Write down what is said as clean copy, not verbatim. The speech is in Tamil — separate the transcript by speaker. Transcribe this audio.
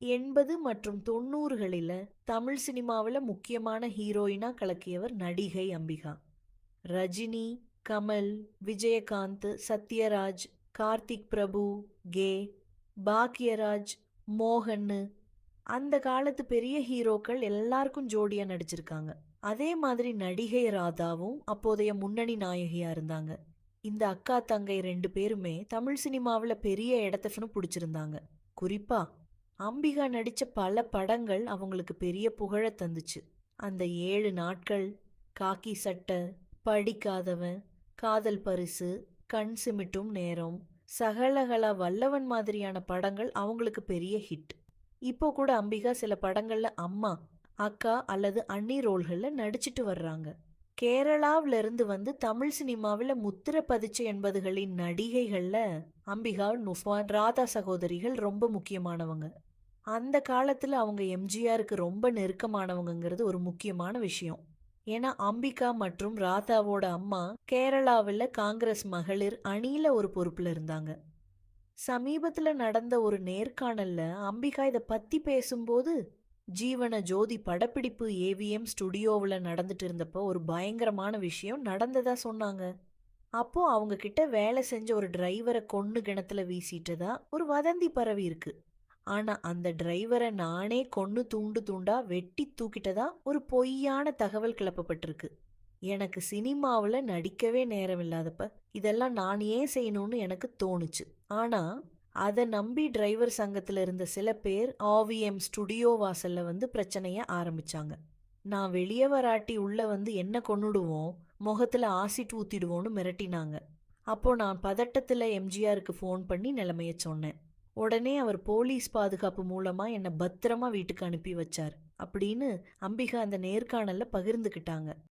Speaker 1: 80 மற்றும் 90களில தமிழ் சினிமாவுல முக்கியமான ஹீரோயினா கலக்கியவர் நடிகை அம்பிகா. ரஜினி, கமல், விஜயகாந்த், சத்யராஜ், கார்த்திக் பிரபு, கே, பாக்யராஜ், மோகன்னு அந்த காலத்து பெரிய ஹீரோக்கள் எல்லாருக்கும் ஜோடியா நடிச்சிருக்காங்க. அதே மாதிரி நடிகை ராதாவும் அப்போதைய முன்னணி நாயகியா இருந்தாங்க. இந்த அக்கா தங்கை 2 பேருமே தமிழ் சினிமாவுல பெரிய இடத்த பிடிச்சிருந்தாங்க. குறிப்பா அம்பிகா நடிச்ச பல படங்கள் அவங்களுக்கு பெரிய புகழ தந்துச்சு. அந்த 7 நாட்கள், காக்கி சட்டை, படிக்காதவன், காதல் பரிசு, கண் சிமிட்டும் நேரம், சகலகலா வல்லவன் மாதிரியான படங்கள் அவங்களுக்கு பெரிய ஹிட். இப்போ கூட அம்பிகா சில படங்கள்ல அம்மா, அக்கா அல்லது அண்ணி ரோல்கள்ல நடிச்சிட்டு வர்றாங்க. கேரளாவில இருந்து வந்து தமிழ் சினிமாவில் முத்திர பதிச்ச 80களின் நடிகைகள்ல அம்பிகா, நுஃபான், ராதா சகோதரிகள் ரொம்ப முக்கியமானவங்க. அந்த காலத்துல அவங்க எம்ஜிஆருக்கு ரொம்ப நெருக்கமானவங்கங்கிறது ஒரு முக்கியமான விஷயம். ஏன்னா அம்பிகா மற்றும் ராதாவோட அம்மா கேரளாவில் காங்கிரஸ் மகளிர் அணியில ஒரு பொறுப்புல இருந்தாங்க. சமீபத்துல நடந்த ஒரு நேர்காணல்ல அம்பிகா இத பத்தி பேசும்போது, ஜீவன ஜோதி படப்பிடிப்பு ஏவிஎம் ஸ்டுடியோவுல நடந்துட்டு இருந்தப்போ ஒரு பயங்கரமான விஷயம் நடந்ததா சொன்னாங்க. அப்போ அவங்க கிட்ட வேலை செஞ்ச ஒரு டிரைவரை கொன்னு கிணத்துல வீசிட்டதா ஒரு வதந்தி பரவி இருக்கு. ஆனா அந்த டிரைவரை நானே கொன்னு துண்டு துண்டா வெட்டி தூக்கிட்டதா ஒரு பொய்யான தகவல் கிளப்பப்பட்டிருக்கு. எனக்கு சினிமாவுல நடிக்கவே நேரம் இல்லாதப்ப இதெல்லாம் நான் ஏன் செய்யணும்னு எனக்கு தோணுச்சு. ஆனா அதை நம்பி டிரைவர் சங்கத்துல இருந்த சில பேர் ஆவிஎம் ஸ்டுடியோ வாசல்ல வந்து பிரச்சனைய ஆரம்பிச்சாங்க. நான் வெளியே வராட்டி உள்ள வந்து என்ன கொன்னுடுவோம், முகத்துல ஆசிட் ஊத்திடுவோன்னு மிரட்டினாங்க. அப்போ நான் பதட்டத்துல எம்ஜிஆருக்கு ஃபோன் பண்ணி நிலைமைய சொன்னேன். உடனே அவர் போலீஸ் பாதுகாப்பு மூலமா என்னை பத்திரமா வீட்டுக்கு அனுப்பி வச்சார் அப்படின்னு அம்பிகா அந்த நேர்காணல்ல பகிர்ந்துக்கிட்டாங்க.